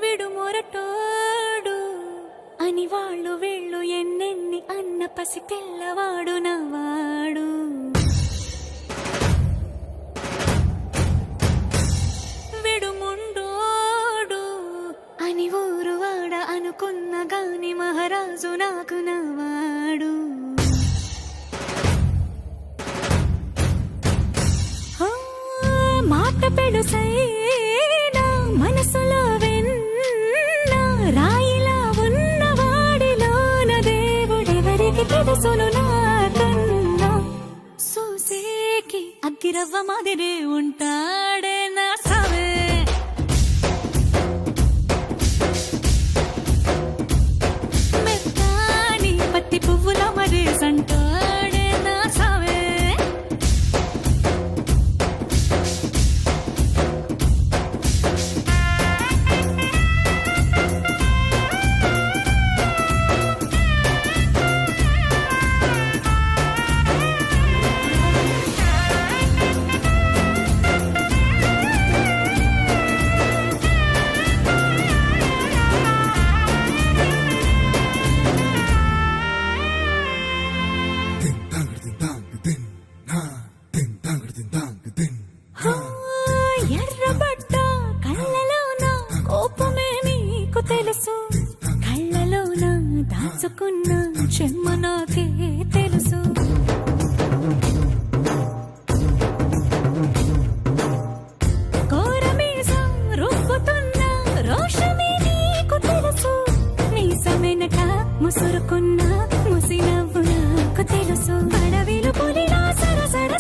విడు మొరటోడు అని వాళ్ళు వీళ్ళు ఎన్నెన్ని అన్న పసి పిల్లవాడు నవాడు. విడు ముండోడు అని ఊరు వాడ అనుకున్న గాని మహారాజు నాకు నవాడు. మాట పెడుసైనా మనసులో వెన్న రాయిలా ఉన్నవాడిలోన దేవుడెవరికి తెలుసును నాకన్నా. సూసేకి అగ్గిరవ్వ మాదిరే ఉంటాడే నా సావే. మెత్తాని పత్తి పువ్వుల మరేసంటాడే నా సావే. ఎర్రబడ్డ కళ్ళలోన కోపమే నీకు తెలుసు, కళ్ళలోన దాచుకున్న చెమ్మ నాకే తెలుసు. కోరమీసం రుబ్బుతున్న రోషమే నీకు తెలుసు, మీసమెనక ముసురుకున్న ముసి నవ్వు నాకు తెలుసు. అడవిలు పులిలా సరసర